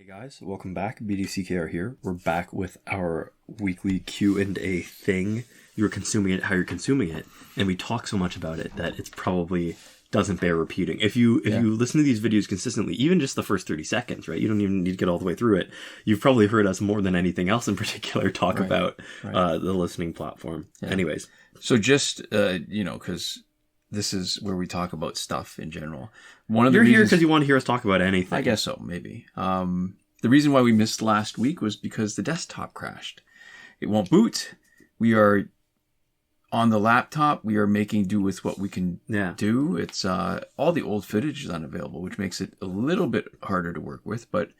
Hey guys, welcome back. BDCKR here. We're back with our weekly Q&A thing. You're consuming it how you're consuming it, and we talk so much about it that it's probably doesn't bear repeating. If you listen to these videos consistently, even just the first 30 seconds, right? You don't even need to get all the way through it. You've probably heard us more than anything else in particular talk about the listening platform. Yeah. Anyways. So just, because this is where we talk about stuff in general. You're here because you want to hear us talk about anything. I guess so, maybe. The reason why we missed last week was because the desktop crashed. It won't boot. We are on the laptop. We are making do with what we can do. It's all the old footage is unavailable, which makes it a little bit harder to work with. But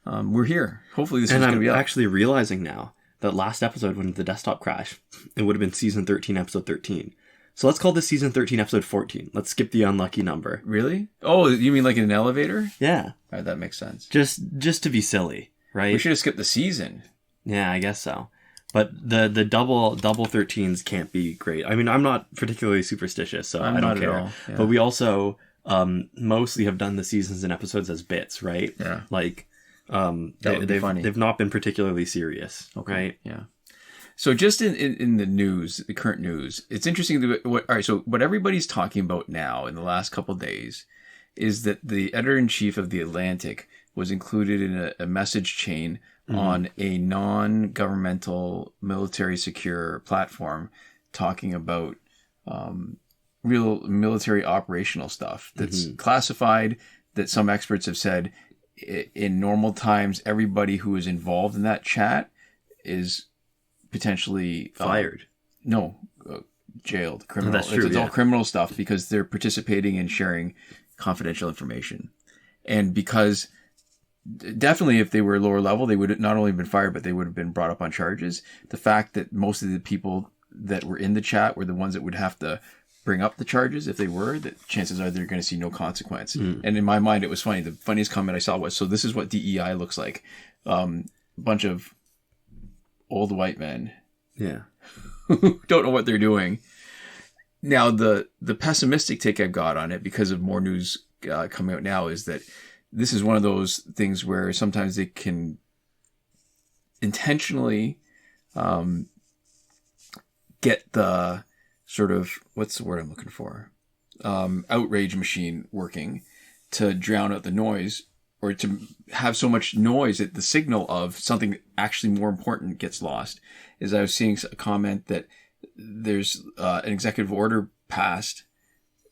we're here. Hopefully this is going to be up. I'm actually realizing now that last episode when the desktop crashed, it would have been season 13, episode 13. So let's call this season 13, episode 14. Let's skip the unlucky number. Really? Oh, you mean like in an elevator? Yeah. All right, that makes sense. Just to be silly, right? We should have skipped the season. Yeah, I guess so. But the double 13s can't be great. I mean, I'm not particularly superstitious, so I don't care. At all. Yeah. But we also mostly have done the seasons and episodes as bits, right? Yeah. Like they've not been particularly serious, right? Yeah. So just in the news, the current news, it's interesting. So what everybody's talking about now in the last couple of days is that the editor-in-chief of The Atlantic was included in a message chain on a non-governmental military secure platform talking about real military operational stuff that's classified, that some experts have said in normal times, everybody who is involved in that chat is potentially fired. Jailed. Criminal. That's true, it's all criminal stuff because they're participating in sharing confidential information. And because definitely if they were lower level, they would not only have been fired, but they would have been brought up on charges. The fact that most of the people that were in the chat were the ones that would have to bring up the charges, if they were, that chances are they're going to see no consequence. And in my mind, it was funny. The funniest comment I saw was, so this is what DEI looks like. Bunch of old white men. Yeah. Who don't know what they're doing. Now, the pessimistic take I've got on it, because of more news coming out now, is that this is one of those things where sometimes they can intentionally get the sort of, what's the word I'm looking for? Outrage machine working to drown out the noise, or to have so much noise that the signal of something actually more important gets lost. As I was seeing a comment that there's an executive order passed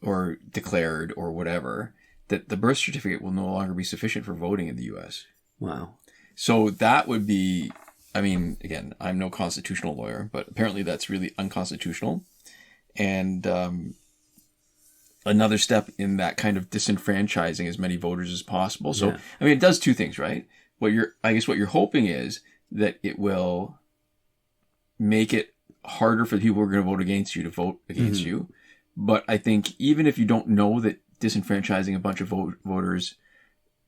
or declared or whatever, that the birth certificate will no longer be sufficient for voting in the U.S. Wow. So that would be, I mean, again, I'm no constitutional lawyer, but apparently that's really unconstitutional. And another step in that kind of disenfranchising as many voters as possible. So, yeah. I mean, it does two things, right? What you're hoping is that it will make it harder for the people who are going to vote against you to vote against you. But I think even if you don't know that disenfranchising a bunch of voters,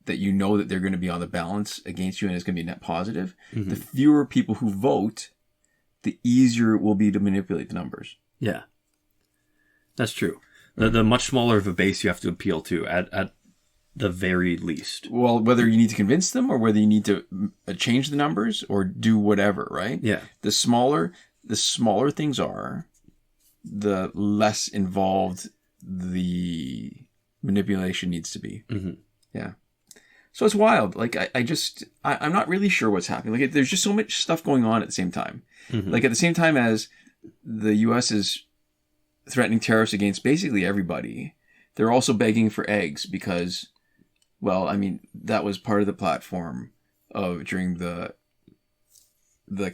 that you know that they're going to be on the balance against you and it's going to be net positive, the fewer people who vote, the easier it will be to manipulate the numbers. Yeah. That's true. The much smaller of a base you have to appeal to at the very least. Well, whether you need to convince them or whether you need to change the numbers or do whatever, right? Yeah. The smaller things are, the less involved the manipulation needs to be. Yeah. So it's wild. Like, I'm not really sure what's happening. Like, there's just so much stuff going on at the same time. Like, at the same time as the U.S. is threatening tariffs against basically everybody, they're also begging for eggs because, well, I mean, that was part of the platform during the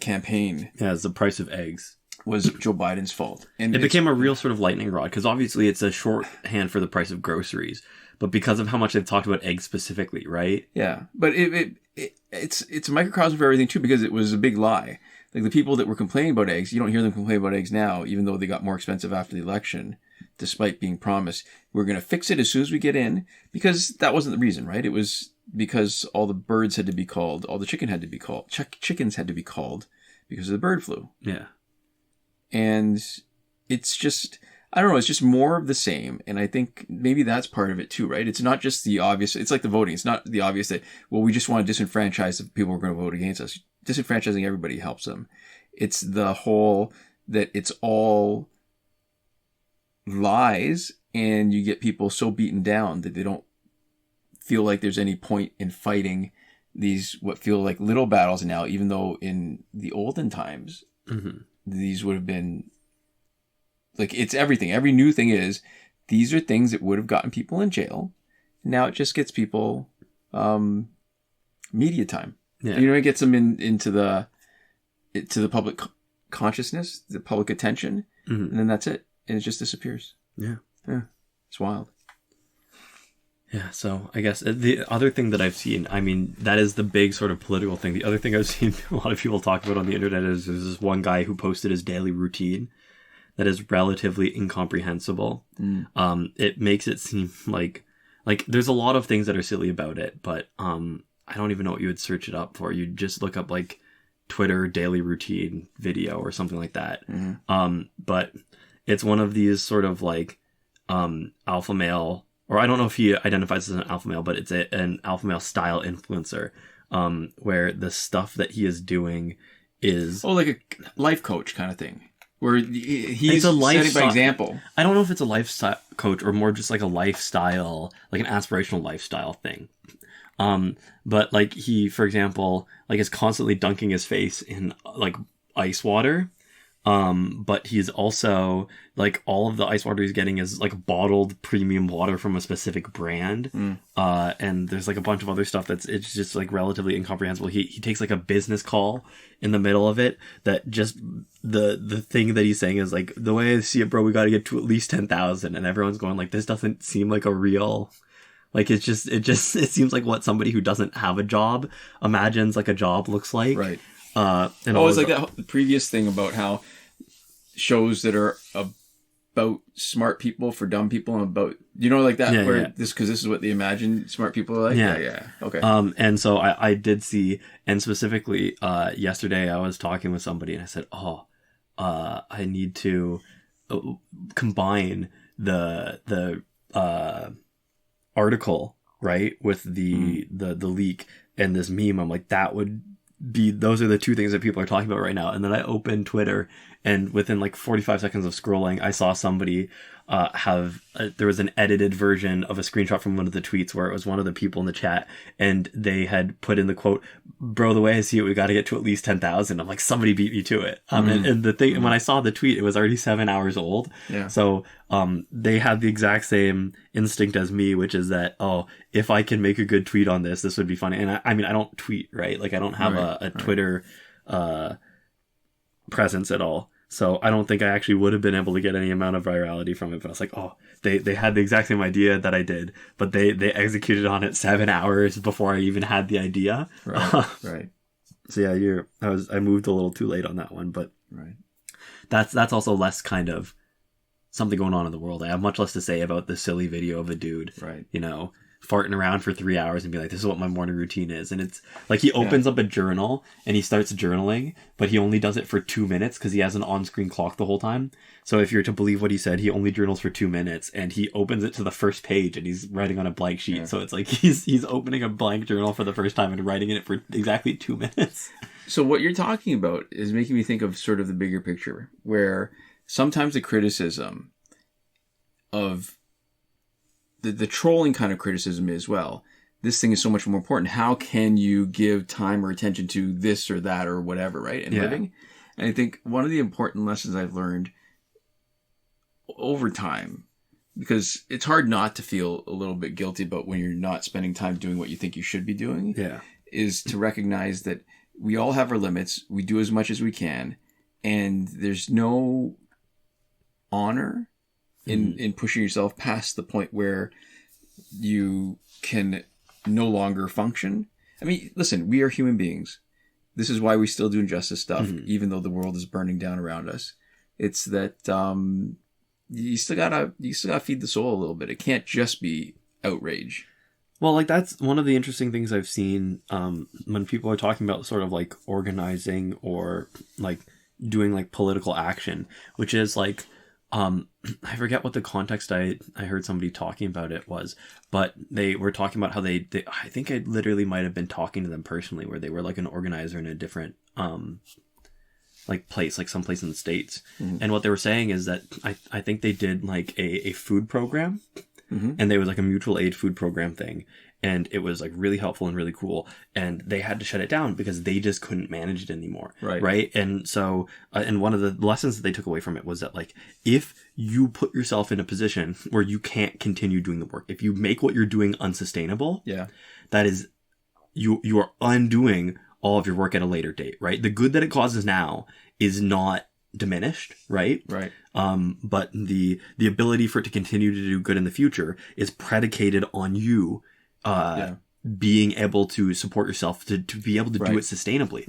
campaign. Yeah, it's the price of eggs. Was Joe Biden's fault. And it became a real sort of lightning rod because obviously it's a shorthand for the price of groceries, but because of how much they've talked about eggs specifically, right? Yeah, but it's a microcosm for everything too, because it was a big lie. Like, the people that were complaining about eggs, you don't hear them complain about eggs now, even though they got more expensive after the election, despite being promised, we're going to fix it as soon as we get in, because that wasn't the reason, right? It was because all the birds had to be called, all the chickens had to be called because of the bird flu. Yeah. And it's just, I don't know. It's just more of the same. And I think maybe that's part of it too, right? It's not just the obvious. It's like the voting. It's not the obvious that, well, we just want to disenfranchise the people who are going to vote against us. Disenfranchising everybody helps them. It's the whole that it's all lies, and you get people so beaten down that they don't feel like there's any point in fighting these what feel like little battles now, even though in the olden times, these would have been like, it's everything. Every new thing is, these are things that would have gotten people in jail. Now it just gets people media time. Yeah. You know, it gets them into the public consciousness, the public attention, and then that's it. And it just disappears. Yeah. It's wild. Yeah, so I guess the other thing that I've seen, I mean, that is the big sort of political thing. The other thing I've seen a lot of people talk about on the internet is this one guy who posted his daily routine that is relatively incomprehensible. It makes it seem like there's a lot of things that are silly about it, but I don't even know what you would search it up for. You'd just look up like Twitter daily routine video or something like that. But it's one of these sort of like alpha male, or I don't know if he identifies as an alpha male, but it's an alpha male style influencer, where the stuff that he is doing is like a life coach kind of thing, where he's setting by example. I don't know if it's a lifestyle coach or more just like a lifestyle, like an aspirational lifestyle thing. But like he, for example, like is constantly dunking his face in like ice water. But he's also like all of the ice water he's getting is like bottled premium water from a specific brand. And there's like a bunch of other stuff it's just like relatively incomprehensible. He takes like a business call in the middle of it that just the thing that he's saying is like, the way I see it, bro, we got to get to at least 10,000. And everyone's going like, this doesn't seem like a real, like, it seems like what somebody who doesn't have a job imagines like a job looks like. Right. It's like that previous thing about how shows that are about smart people for dumb people and about, you know, like that, because this is what they imagine smart people are like. Yeah. Okay. And so I did see, and specifically, yesterday I was talking with somebody and I said, I need to combine the article, right, with the leak and this meme. I'm like, those are the two things that people are talking about right now. And then I opened Twitter, and within like 45 seconds of scrolling, I saw somebody there was an edited version of a screenshot from one of the tweets where it was one of the people in the chat, and they had put in the quote, "Bro, the way I see it, we got to get to at least 10,000." I'm like, somebody beat me to it. And the thing, when I saw the tweet, it was already 7 hours old. Yeah. So they had the exact same instinct as me, which is that, if I can make a good tweet on this would be funny. And I mean, I don't tweet, right? Like I don't have a Twitter presence at all. So I don't think I actually would have been able to get any amount of virality from it. But I was like, they had the exact same idea that I did, but they executed on it 7 hours before I even had the idea. Right. So yeah, I moved a little too late on that one, but that's also less kind of something going on in the world. I have much less to say about the silly video of a dude, you know, farting around for 3 hours and be like, this is what my morning routine is. And it's like, he opens up a journal and he starts journaling, but he only does it for 2 minutes because he has an on-screen clock the whole time. So if you're to believe what he said, he only journals for 2 minutes, and he opens it to the first page and he's writing on a blank sheet. Yeah. So it's like he's opening a blank journal for the first time and writing in it for exactly 2 minutes. So what you're talking about is making me think of sort of the bigger picture, where sometimes the criticism of the trolling kind of criticism is, well, this thing is so much more important. How can you give time or attention to this or that or whatever, right? And living. And I think one of the important lessons I've learned over time, because it's hard not to feel a little bit guilty about when you're not spending time doing what you think you should be doing, is to recognize that we all have our limits. We do as much as we can. And there's no honor in pushing yourself past the point where you can no longer function. I mean, listen, we are human beings. This is why we still do injustice stuff, even though the world is burning down around us. It's that you still gotta feed the soul a little bit. It can't just be outrage. Well, like, that's one of the interesting things I've seen when people are talking about sort of like organizing or like doing like political action, which is like, I forget what the context I heard somebody talking about it was, but they were talking about how they I think I literally might have been talking to them personally, where they were like an organizer in a different like place, like someplace in the States. And what they were saying is that I think they did like a food program, and there was like a mutual aid food program thing. And it was like really helpful and really cool. And they had to shut it down because they just couldn't manage it anymore. Right. And so, and one of the lessons that they took away from it was that like, if you put yourself in a position where you can't continue doing the work, if you make what you're doing unsustainable, that is, you are undoing all of your work at a later date, right? The good that it causes now is not diminished, right? But the ability for it to continue to do good in the future is predicated on you being able to support yourself to be able to do it sustainably.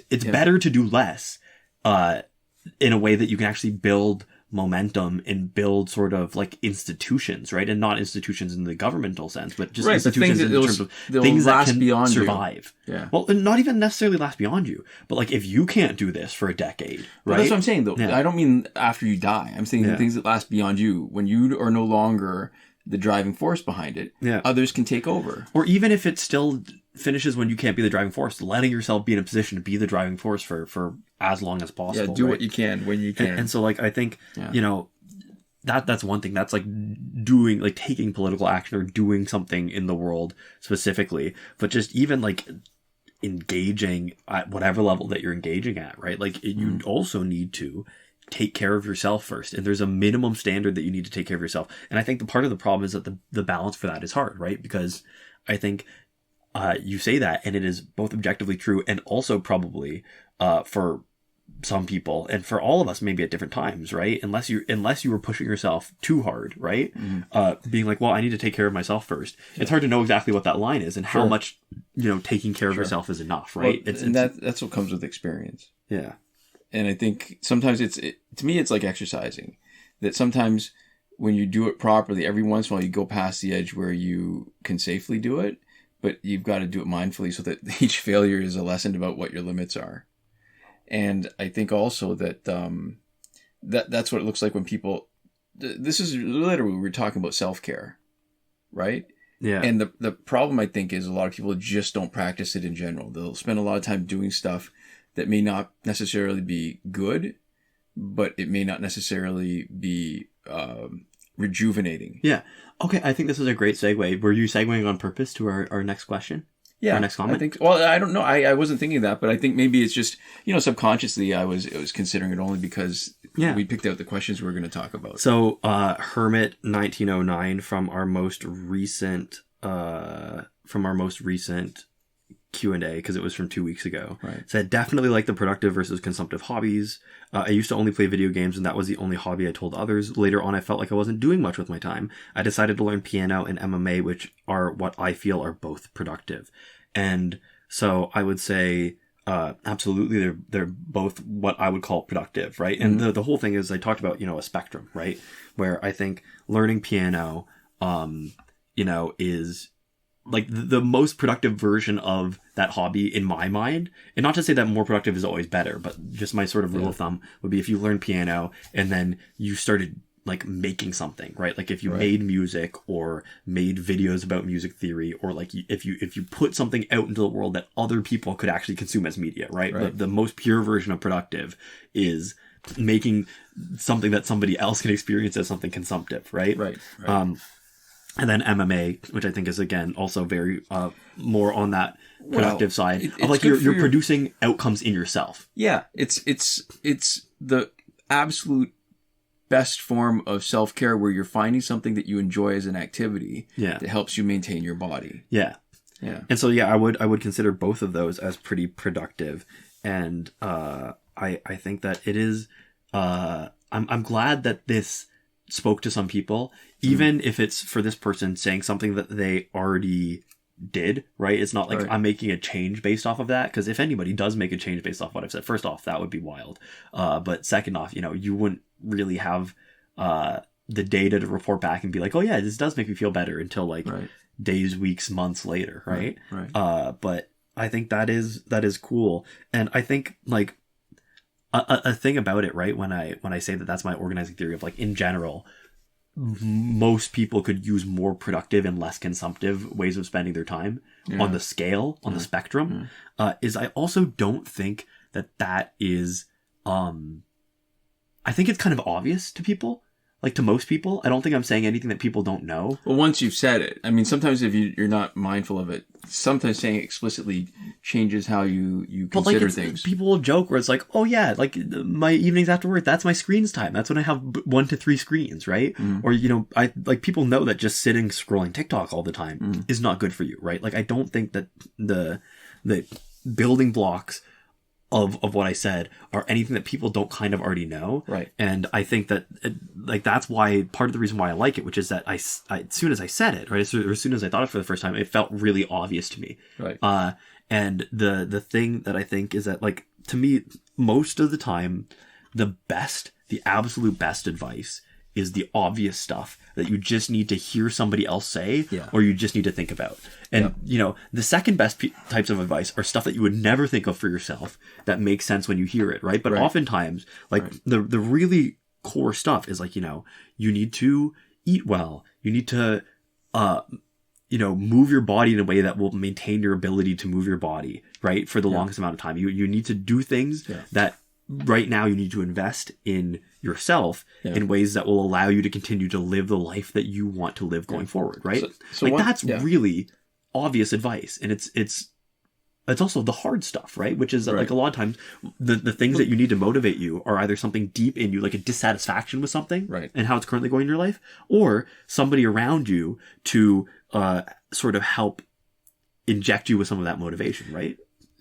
It's better to do less in a way that you can actually build momentum and build sort of like institutions, right? And not institutions in the governmental sense, but just institutions in terms of things that can survive. Well, and not even necessarily last beyond you, but like if you can't do this for a decade, right? Well, that's what I'm saying though. I don't mean after you die. I'm saying the things that last beyond you, when you are no longer the driving force behind it, others can take over. Or even if it still finishes when you can't be the driving force, letting yourself be in a position to be the driving force for as long as possible. Do what you can when you can. And so like I think you know that's one thing. That's like doing, like taking political action or doing something in the world specifically, but just even like engaging at whatever level that you're engaging at, right? Like you also need to take care of yourself first, and there's a minimum standard that you need to take care of yourself. And I think the part of the problem is that the balance for that is hard, right? Because I think you say that, and it is both objectively true and also probably for some people and for all of us maybe at different times, right? Unless you were pushing yourself too hard, right? Being like, well, I need to take care of myself first. It's hard to know exactly what that line is and how much taking care of yourself is enough, right? Well, that's what comes with experience. And I think sometimes to me, it's like exercising. That sometimes when you do it properly, every once in a while you go past the edge where you can safely do it, but you've got to do it mindfully so that each failure is a lesson about what your limits are. And I think also that that's what it looks like when people... This is literally, we're talking about self-care, right? And the problem, I think, is a lot of people just don't practice it in general. They'll spend a lot of time doing stuff that may not necessarily be good, but it may not necessarily be rejuvenating. Okay, I think this is a great segue. Were you segueing on purpose to our next question? Our next comment? I think. Well, I don't know. I wasn't thinking that, but I think maybe it's just subconsciously I was considering it only because we picked out the questions we were going to talk about. So Hermit 1909 from our most recent Q&A, because it was from 2 weeks ago. Said, definitely like the productive versus consumptive hobbies. I used to only play video games, and that was the only hobby I told others. Later on, I felt like I wasn't doing much with my time. I decided to learn piano and MMA, which are what I feel are both productive. And so I would say, absolutely, they're both what I would call productive, right? And the whole thing is, I talked about, a spectrum, right? Where I think learning piano, is like the most productive version of that hobby in my mind. And not to say that more productive is always better, but just my sort of rule of thumb would be if you learn piano and then you started like making something, right? Like if you made music or made videos about music theory, or like if you put something out into the world that other people could actually consume as media, right? The most pure version of productive is making something that somebody else can experience as something consumptive, right? And then MMA, which I think is, again, also very more on that productive side of like you're producing outcomes in yourself. It's the absolute best form of self-care where you're finding something that you enjoy as an activity that helps you maintain your body. And so I would consider both of those as pretty productive. And I think that it is I'm glad that this spoke to some people, even if it's for this person saying something that they already did, right? It's not like I'm making a change based off of that, because if anybody does make a change based off what I've said, first off, that would be wild. But second off, you wouldn't really have the data to report back and be like, oh yeah, this does make me feel better until like days, weeks, months later, right? But I think that is cool. And I think like a thing about it, right? When I say that that's my organizing theory of like in general, most people could use more productive and less consumptive ways of spending their time on the scale, on the spectrum, is I also don't think that is, I think it's kind of obvious to people. Like to most people, I don't think I'm saying anything that people don't know. Well, once you've said it, I mean, sometimes if you're not mindful of it, sometimes saying it explicitly changes how you consider things. People will joke where it's like, oh yeah, like my evenings after work, that's my screens time. That's when I have 1 to 3 screens, right? Or, you know, I like people know that just sitting scrolling TikTok all the time is not good for you, right? Like I don't think that the building blocks of what I said are anything that people don't kind of already know. Right. And I think that like that's why part of the reason why I like it, which is that I as soon as I said it, right, as soon as I thought it for the first time, it felt really obvious to me. Right. And the thing that I think is that like to me most of the time the absolute best advice is the obvious stuff that you just need to hear somebody else say, or you just need to think about. And, you know, the second best types of advice are stuff that you would never think of for yourself that makes sense when you hear it, right? But oftentimes, like, the really core stuff is like, you know, you need to eat well. You need to, you know, move your body in a way that will maintain your ability to move your body, right? For the longest amount of time. You need to do things that right now you need to invest in yourself in ways that will allow you to continue to live the life that you want to live going forward, right? So like that's really obvious advice. And it's also the hard stuff, right? Which is that like a lot of times the things that you need to motivate you are either something deep in you, like a dissatisfaction with something and how it's currently going in your life, or somebody around you to sort of help inject you with some of that motivation, right?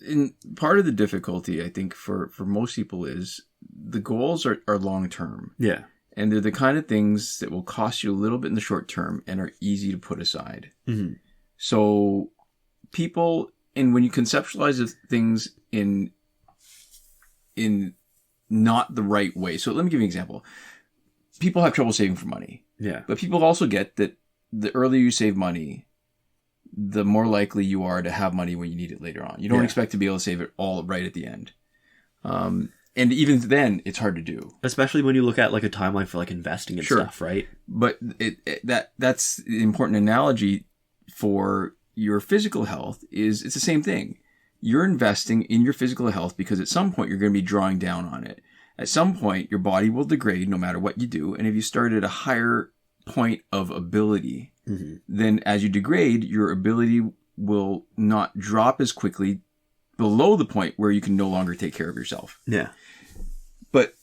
And part of the difficulty, I think, for most people is the goals are long term. Yeah. And they're the kind of things that will cost you a little bit in the short term and are easy to put aside. Mm-hmm. So people, and when you conceptualize things in not the right way. So let me give you an example. People have trouble saving for money. Yeah. But people also get that the earlier you save money, the more likely you are to have money when you need it later on. You don't expect to be able to save it all right at the end. And even then, it's hard to do. Especially when you look at like a timeline for like investing and stuff, right? But that's the important analogy for your physical health is it's the same thing. You're investing in your physical health because at some point you're going to be drawing down on it. At some point, your body will degrade no matter what you do. And if you start at a higher point of ability, then as you degrade, your ability will not drop as quickly below the point where you can no longer take care of yourself. Yeah. But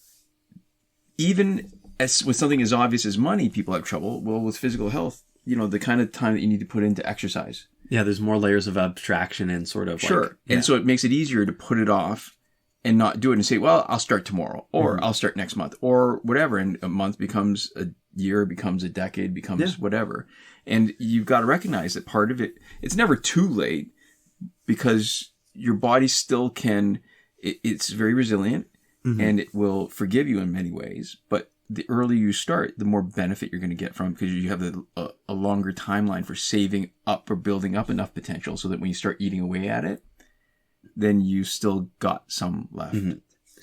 even as with something as obvious as money, people have trouble. Well, with physical health, you know, the kind of time that you need to put into exercise. Yeah, there's more layers of abstraction and sort of And so it makes it easier to put it off and not do it and say, well, I'll start tomorrow or I'll start next month or whatever. And a month becomes a year, becomes a decade, becomes whatever. And you've got to recognize that part of it, it's never too late because your body still can, it's very resilient and it will forgive you in many ways. But the earlier you start, the more benefit you're going to get from it because you have a longer timeline for saving up or building up enough potential so that when you start eating away at it, then you still got some left.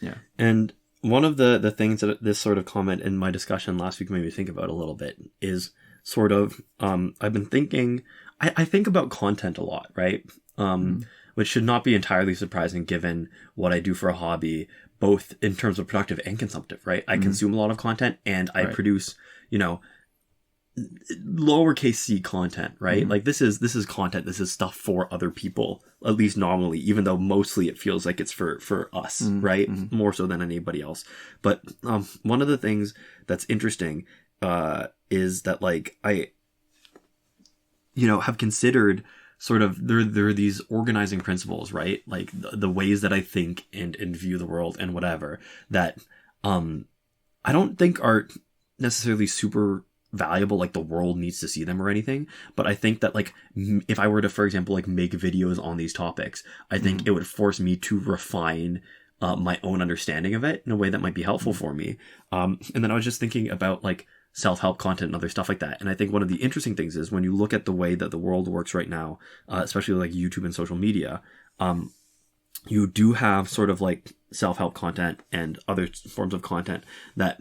Yeah. And one of the things that this sort of comment in my discussion last week made me think about a little bit is sort of, I've been thinking, I think about content a lot, right? Which should not be entirely surprising given what I do for a hobby, both in terms of productive and consumptive, right? I consume a lot of content and I produce, you know, lowercase c content, right? Like this is content. This is stuff for other people, at least nominally, even though mostly it feels like it's for us, right? More so than anybody else. But one of the things that's interesting is that like I, you know, have considered sort of there are these organizing principles, right? Like the ways that I think and view the world and whatever that I don't think are necessarily super valuable, like the world needs to see them or anything, but I think that like if I were to, for example, like make videos on these topics, I think it would force me to refine my own understanding of it in a way that might be helpful for me. And then I was just thinking about like self-help content and other stuff like that. And I think one of the interesting things is when you look at the way that the world works right now, especially like YouTube and social media, you do have sort of like self-help content and other forms of content that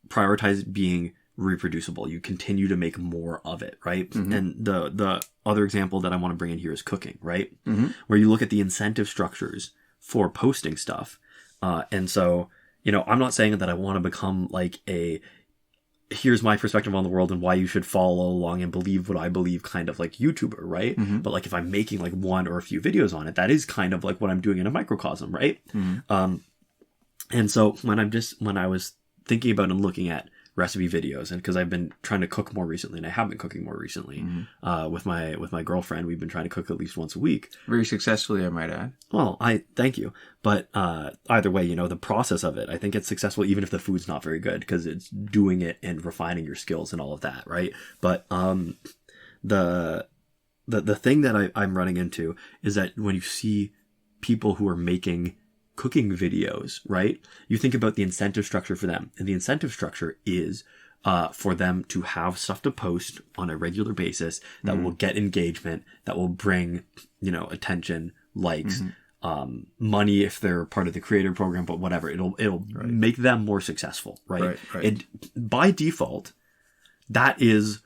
prioritize being reproducible. You continue to make more of it, right? And the other example that I want to bring in here is cooking, right? Where you look at the incentive structures for posting stuff. And so, you know, I'm not saying that I want to become like here's my perspective on the world and why you should follow along and believe what I believe kind of like YouTuber, right? But like if I'm making like one or a few videos on it, that is kind of like what I'm doing in a microcosm, right? And so when I was thinking about and looking at recipe videos, and because I've been trying to cook more recently, and I have been cooking more recently with my girlfriend, we've been trying to cook at least once a week. Very successfully, I might add. Well, I thank you. But either way, you know, the process of it, I think it's successful even if the food's not very good, because it's doing it and refining your skills and all of that, right? But the thing that I'm running into is that when you see people who are making cooking videos, right? You think about the incentive structure for them. And the incentive structure is for them to have stuff to post on a regular basis that will get engagement, that will bring, you know, attention, likes, money if they're part of the creator program, but whatever. It'll make them more successful, right? And by default, that is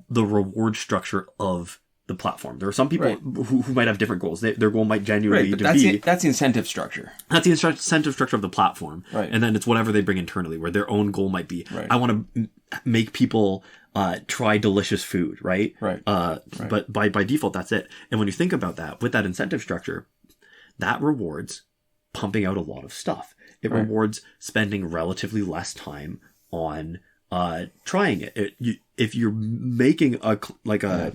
the reward structure of the platform. There are some people who might have different goals. Their goal might genuinely be... That's the incentive structure. That's the incentive structure of the platform. Right. And then it's whatever they bring internally, where their own goal might be, I want to make people try delicious food, right? But by default, that's it. And when you think about that, with that incentive structure, that rewards pumping out a lot of stuff. It rewards spending relatively less time on trying it. If you're making a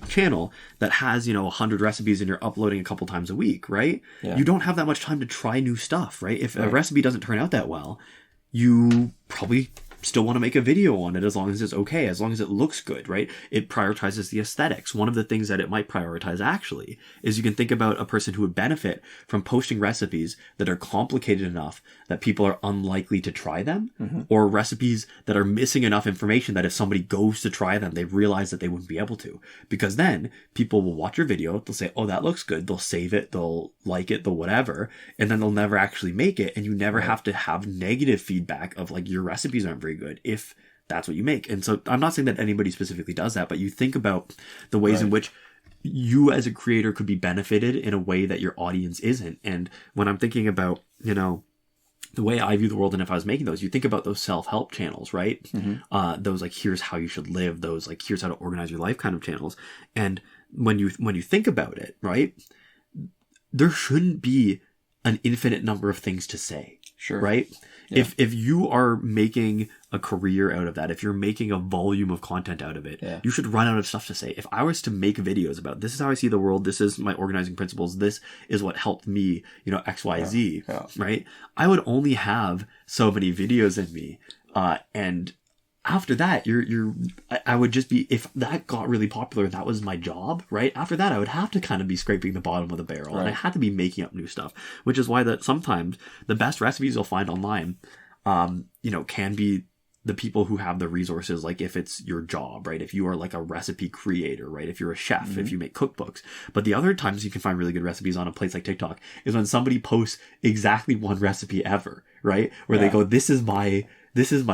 channel that has, you know, 100 recipes and you're uploading a couple times a week, right? You don't have that much time to try new stuff, right? If a recipe doesn't turn out that well, you probably still want to make a video on it as long as it's okay, as long as it looks good, right? It prioritizes the aesthetics. One of the things that it might prioritize actually is you can think about a person who would benefit from posting recipes that are complicated enough that people are unlikely to try them, or recipes that are missing enough information that if somebody goes to try them, they realize that they wouldn't be able to. Because then people will watch your video, they'll say, oh, that looks good. They'll save it, they'll like it, they'll whatever, and then they'll never actually make it. And you never have to have negative feedback of like, your recipes aren't very good if that's what you make. And so I'm not saying that anybody specifically does that, but you think about the ways in which you as a creator could be benefited in a way that your audience isn't. And when I'm thinking about, you know, the way I view the world, and if I was making those, you think about those self-help channels, right? Those like, here's how you should live, those like, here's how to organize your life kind of channels. And when you think about it, right, there shouldn't be an infinite number of things to say. Right? If you are making a career out of that, if you're making a volume of content out of it, you should run out of stuff to say. If I was to make videos about, this is how I see the world, this is my organizing principles, this is what helped me, you know, XYZ, right? I would only have so many videos in me. And after that, I would just be, if that got really popular, that was my job, right? After that, I would have to kind of be scraping the bottom of the barrel, and I had to be making up new stuff, which is why that sometimes the best recipes you'll find online, you know, can be the people who have the resources, like if it's your job, right? If you are like a recipe creator, right? If you're a chef, if you make cookbooks. But the other times you can find really good recipes on a place like TikTok is when somebody posts exactly one recipe ever, right? Where they go, this is my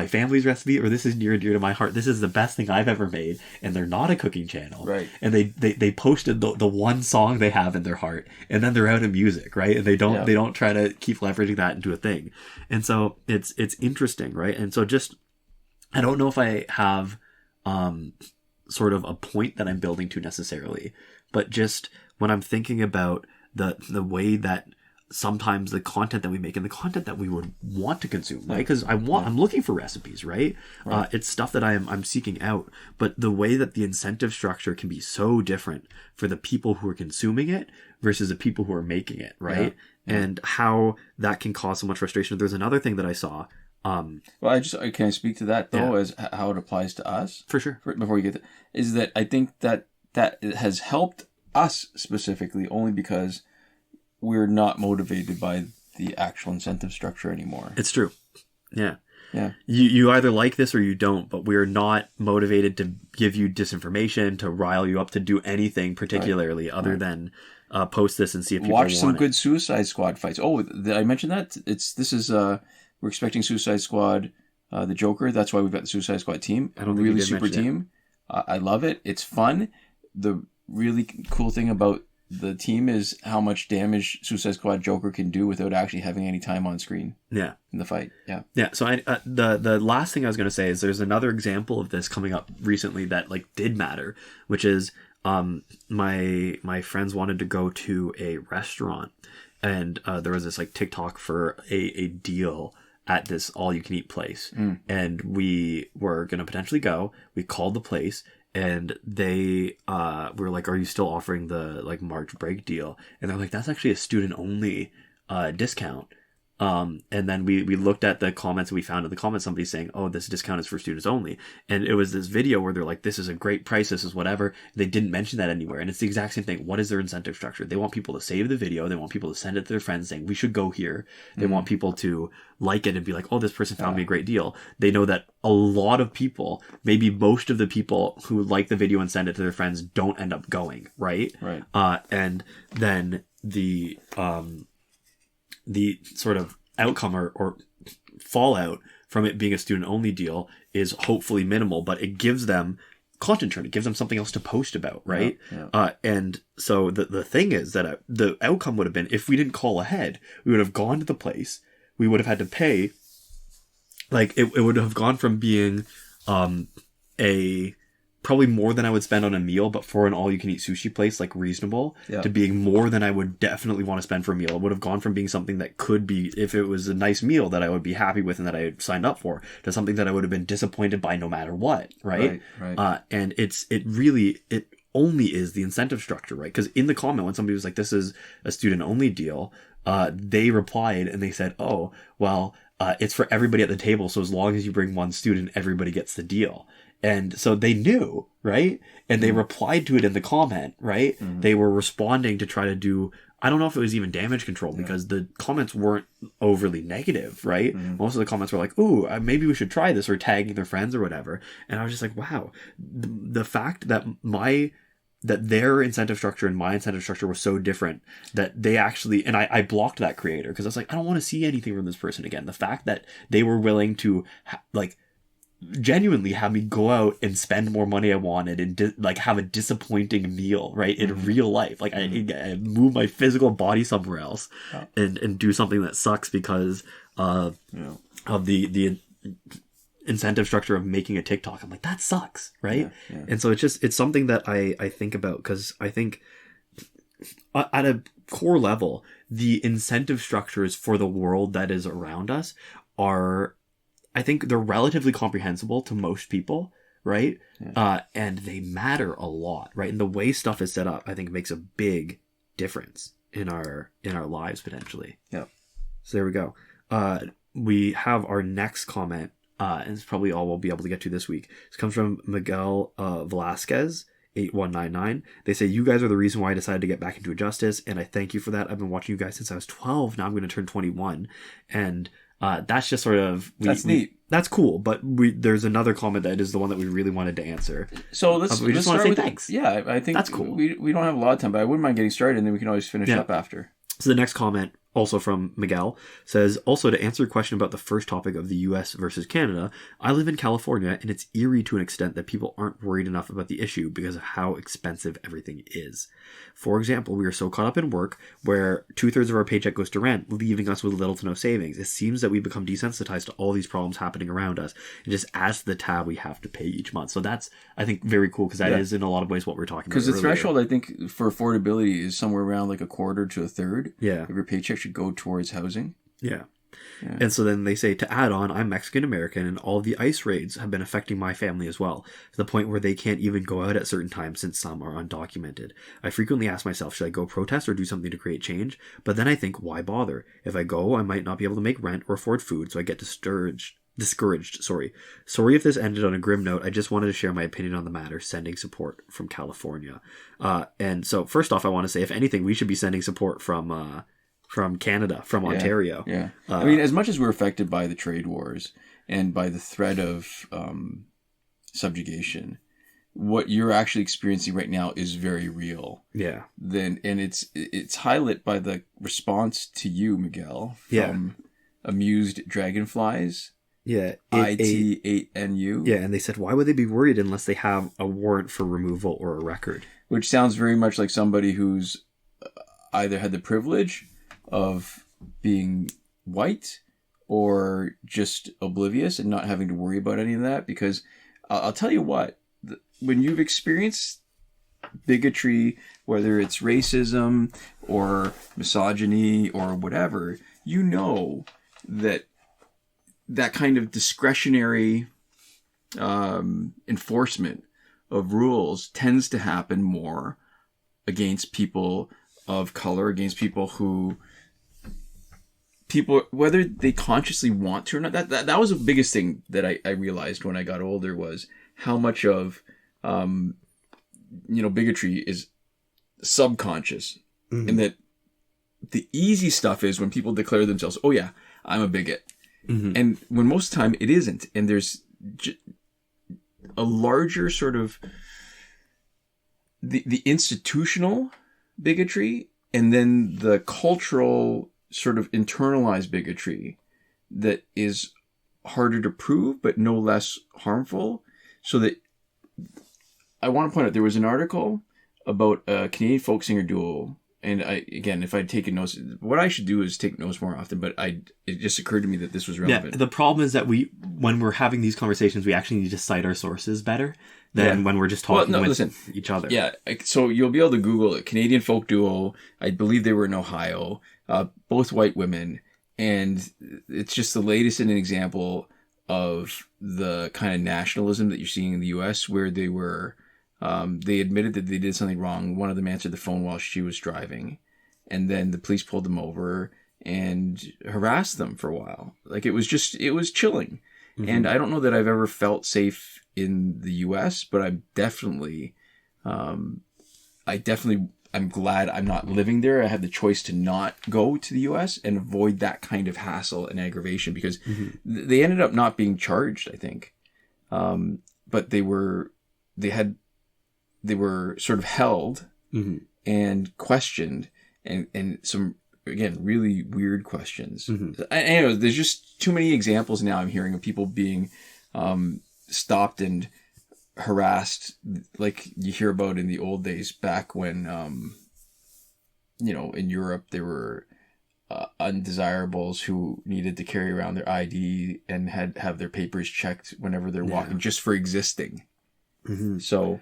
family's recipe, or this is near and dear to my heart. This is the best thing I've ever made. And they're not a cooking channel. Right. And they posted the one song they have in their heart, and then they're out of music, right? And they don't try to keep leveraging that into a thing. And so it's interesting, right? And so just, I don't know if I have sort of a point that I'm building to necessarily, but just when I'm thinking about the way that sometimes the content that we make and the content that we would want to consume, right? Because I'm looking for recipes, right? It's stuff that I'm seeking out, but the way that the incentive structure can be so different for the people who are consuming it versus the people who are making it, right? And how that can cause so much frustration. There's another thing that I saw. Well, can I speak to that though, as how it applies to us? For sure. Before you get to, is that I think that it has helped us specifically only because we're not motivated by the actual incentive structure anymore. It's true. Yeah. Yeah. You either like this or you don't, but we're not motivated to give you disinformation, to rile you up, to do anything particularly other than post this and see if people watch some want it. good Suicide Squad fights. Oh, did I mention that? We're expecting Suicide Squad, the Joker. That's why we've got the Suicide Squad team. I don't think really you did super mention team. I love it. It's fun. The really cool thing about the team is how much damage Suicide Squad Joker can do without actually having any time on screen. Yeah. In the fight. Yeah. Yeah. So the last thing I was going to say is there's another example of this coming up recently that like did matter, which is my friends wanted to go to a restaurant, and there was this like TikTok for a deal at this all you can eat place, and we were going to potentially go. We called the place. And they were like, are you still offering the like March break deal? And they're like, that's actually a student only discount. And then we looked at the comments and we found in the comments somebody saying, oh, this discount is for students only. And it was this video where they're like, this is a great price, this is whatever. They didn't mention that anywhere. And it's the exact same thing. What is their incentive structure? They want people to save the video. They want people to send it to their friends saying, we should go here. They want people to like it and be like, oh, this person found me a great deal. They know that a lot of people, maybe most of the people who like the video and send it to their friends don't end up going, right? Right. And then the sort of outcome or fallout from it being a student only deal is hopefully minimal, but it gives them content churn. It gives them something else to post about, right? Yeah. And so the thing is that the outcome would have been, if we didn't call ahead, we would have gone to the place, we would have had to pay, like it would have gone from being a probably more than I would spend on a meal, but for an all-you-can-eat sushi place, like reasonable, to being more than I would definitely want to spend for a meal. It would have gone from being something that could be, if it was a nice meal that I would be happy with and that I had signed up for, to something that I would have been disappointed by no matter what, right? And it only is the incentive structure, right? Because in the comment, when somebody was like, this is a student-only deal, they replied and they said, oh, well, it's for everybody at the table, so as long as you bring one student, everybody gets the deal. And so they knew, right? And they replied to it in the comment, right? They were responding to try to do, I don't know if it was even damage control because the comments weren't overly negative, right? Most of the comments were like, ooh, maybe we should try this, or tagging their friends or whatever. And I was just like, wow, the fact that their incentive structure and my incentive structure was so different that they actually, and I blocked that creator because I was like, I don't want to see anything from this person again. The fact that they were willing to genuinely have me go out and spend more money I wanted and have a disappointing meal, right? In real life. Like I move my physical body somewhere else and do something that sucks because of the incentive structure of making a TikTok. I'm like, that sucks, right? And so it's something that I think about, because I think at a core level, the incentive structures for the world that is around us are, I think they're relatively comprehensible to most people, right? And they matter a lot, right? And the way stuff is set up, I think, makes a big difference in our lives potentially. Yeah. So there we go. We have our next comment, and it's probably all we'll be able to get to this week. This comes from Miguel Velasquez, 8199. They say, you guys are the reason why I decided to get back into Injustice, and I thank you for that. I've been watching you guys since I was 12. Now I'm going to turn 21. And that's just sort of... That's neat. That's cool, but there's another comment that is the one that we really wanted to answer. So let's we just want to say thanks. Yeah, I think that's cool. We don't have a lot of time, but I wouldn't mind getting started, and then we can always finish up after. So the next comment, also from Miguel, says, also to answer your question about the first topic of the US versus Canada, I live in California, and it's eerie to an extent that people aren't worried enough about the issue because of how expensive everything is. For example, we are so caught up in work where 2/3 of our paycheck goes to rent, leaving us with little to no savings. It seems that we become desensitized to all these problems happening around us. It just adds to the tab we have to pay each month. So that's, I think, very cool, because that is in a lot of ways what we're talking about. Because the threshold, I think, for affordability is somewhere around like a quarter to a third of your paycheck should go towards housing. Yeah. And so then they say, to add on, I'm Mexican American, and all the ICE raids have been affecting my family as well, to the point where they can't even go out at certain times since some are undocumented. I frequently ask myself, should I go protest or do something to create change? But then I think, why bother? If I go, I might not be able to make rent or afford food, so I get discouraged. Sorry if this ended on a grim note. I just wanted to share my opinion on the matter, sending support from California. And so first off, I want to say, if anything, we should be sending support from Canada, from Ontario. I mean, as much as we're affected by the trade wars and by the threat of subjugation, what you're actually experiencing right now is very real. Yeah. And it's highlighted by the response to you, Miguel, from Amused Dragonflies. Yeah. IT8NU. Yeah, and they said, why would they be worried unless they have a warrant for removal or a record? Which sounds very much like somebody who's either had the privilege of being white or just oblivious and not having to worry about any of that. Because I'll tell you what, when you've experienced bigotry, whether it's racism or misogyny or whatever, you know that kind of discretionary enforcement of rules tends to happen more against people of color, against people whether they consciously want to or not. That was the biggest thing that I realized when I got older, was how much of bigotry is subconscious. And that the easy stuff is when people declare themselves, oh yeah, I'm a bigot. And when most of the time it isn't. And there's a larger sort of the institutional bigotry, and then the cultural sort of internalized bigotry that is harder to prove but no less harmful. So that I want to point out, there was an article about a Canadian folk singer duo. And if I'd taken notes, what I should do is take notes more often, but it just occurred to me that this was relevant. Yeah, the problem is that when we're having these conversations, we actually need to cite our sources better than when we're just talking with each other. Yeah, so you'll be able to Google it. Canadian folk duo, I believe they were in Ohio, both white women, and it's just the latest in an example of the kind of nationalism that you're seeing in the U.S., where they were... they admitted that they did something wrong. One of them answered the phone while she was driving, and then the police pulled them over and harassed them for a while. Like, it was chilling. And I don't know that I've ever felt safe in the US, but I'm definitely, I'm glad I'm not living there. I have the choice to not go to the US and avoid that kind of hassle and aggravation, because they ended up not being charged, I think. But they were sort of held and questioned, and some, again, really weird questions. Anyway, there's just too many examples now I'm hearing of people being stopped and harassed, like you hear about in the old days back when, in Europe, there were undesirables who needed to carry around their ID and have their papers checked whenever they're walking, just for existing. So...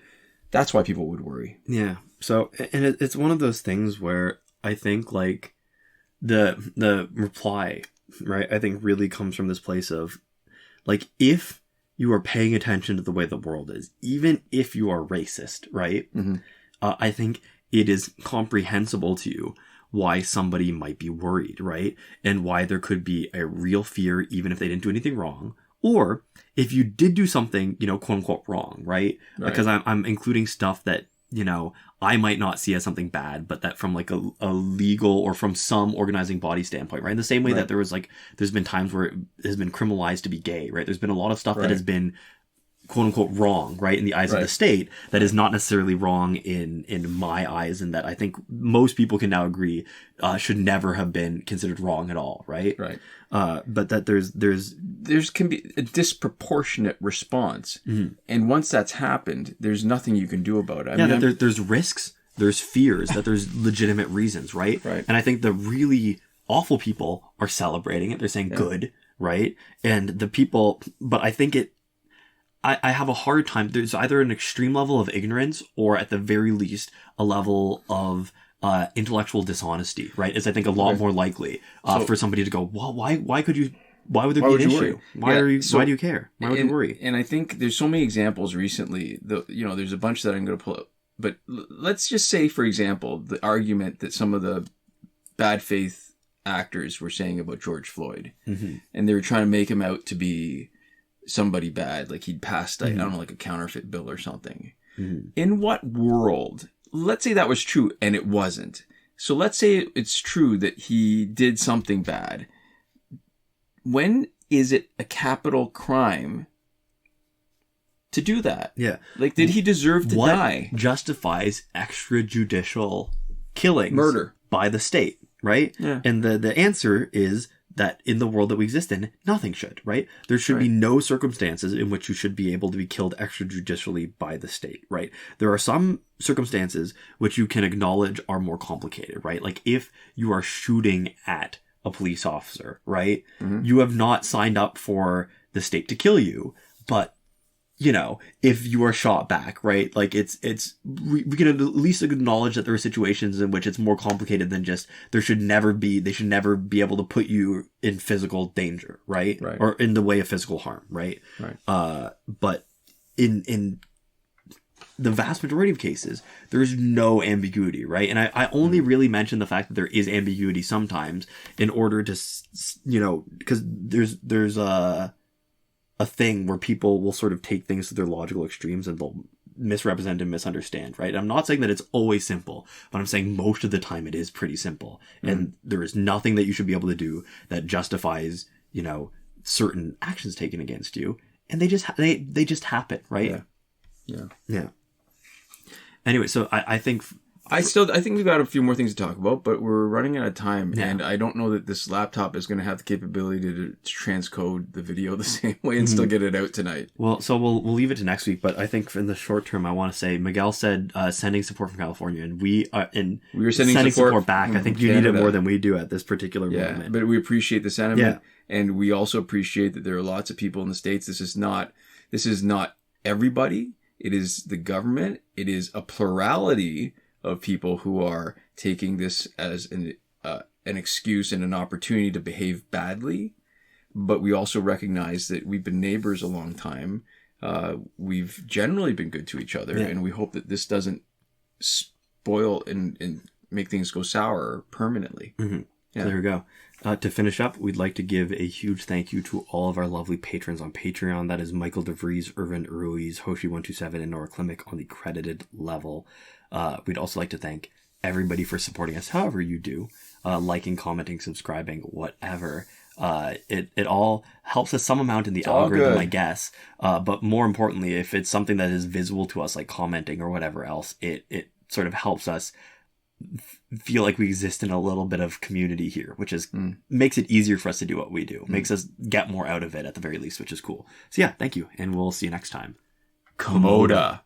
that's why people would worry. Yeah. So, and it's one of those things where I think, like, the reply, right, I think really comes from this place of, like, if you are paying attention to the way the world is, even if you are racist, right, I think it is comprehensible to you why somebody might be worried, right, and why there could be a real fear even if they didn't do anything wrong. Or if you did do something, quote unquote wrong, right? Because I'm including stuff that, I might not see as something bad, but that from like a legal or from some organizing body standpoint, right? In the same way that there's been times where it has been criminalized to be gay, right? There's been a lot of stuff that has been quote unquote wrong, right, in the eyes of the state, that is not necessarily wrong in my eyes, and that I think most people can now agree should never have been considered wrong at all, right? Right. But that there's can be a disproportionate response, and once that's happened, there's nothing you can do about it. There's risks, there's fears, that there's legitimate reasons, right? Right. And I think the really awful people are celebrating it. They're saying good, right? And the people, but I think I have a hard time. There's either an extreme level of ignorance or at the very least a level of intellectual dishonesty, right? Is I think a lot more likely for somebody to go, well, why would there be an issue? Why do you care? Why would you worry? And I think there's so many examples recently, there's a bunch that I'm going to pull up, but let's just say, for example, the argument that some of the bad faith actors were saying about George Floyd, and they were trying to make him out to be somebody bad, like he'd passed, I don't know, like a counterfeit bill or something. In what world, let's say that was true and it wasn't. So let's say it's true that he did something bad. When is it a capital crime to do that? Yeah. Like, did he deserve to die? What justifies extrajudicial killings? Murder. By the state, right? Yeah. And the answer is that in the world that we exist in, nothing should, right? There should be no circumstances in which you should be able to be killed extrajudicially by the state, right? There are some circumstances which you can acknowledge are more complicated, right? Like if you are shooting at a police officer, right? Mm-hmm. You have not signed up for the state to kill you, but you know, if you are shot back, right? Like we can at least acknowledge that there are situations in which it's more complicated than just, they should never be able to put you in physical danger, right? Right. Or in the way of physical harm, right? Right. But in the vast majority of cases, there's no ambiguity, right? And I only really mention the fact that there is ambiguity sometimes in order to, you know, because there's a thing where people will sort of take things to their logical extremes and they'll misrepresent and misunderstand, right? I'm not saying that it's always simple, but I'm saying most of the time it is pretty simple. And there is nothing that you should be able to do that justifies, you know, certain actions taken against you. And they just happen, right? Yeah. Anyway, so I think I think we've got a few more things to talk about, but we're running out of time, and I don't know that this laptop is going to have the capability to transcode the video the same way and still get it out tonight. Well, so we'll leave it to next week, but I think in the short term, I want to say Miguel said sending support from California, and we are sending support back. I think you need it more than we do at this particular moment. But we appreciate the sentiment, and we also appreciate that there are lots of people in the States. This is not everybody. It is the government. It is a plurality of people who are taking this as an excuse and an opportunity to behave badly. But we also recognize that we've been neighbors a long time. We've generally been good to each other, and we hope that this doesn't spoil and make things go sour permanently. Mm-hmm. Yeah. So there we go. To finish up, we'd like to give a huge thank you to all of our lovely patrons on Patreon. That is Michael Devries, Irvin, Ruiz, Hoshi 127, and Nora Klimek on the credited level. We'd also like to thank everybody for supporting us however you do, liking, commenting, subscribing, whatever. It all helps us some amount in the algorithm, I guess. But more importantly, if it's something that is visible to us, like commenting or whatever else, it sort of helps us feel like we exist in a little bit of community here, which is makes it easier for us to do what we do. Makes us get more out of it at the very least, which is cool. So yeah, thank you, and we'll see you next time. Komoda.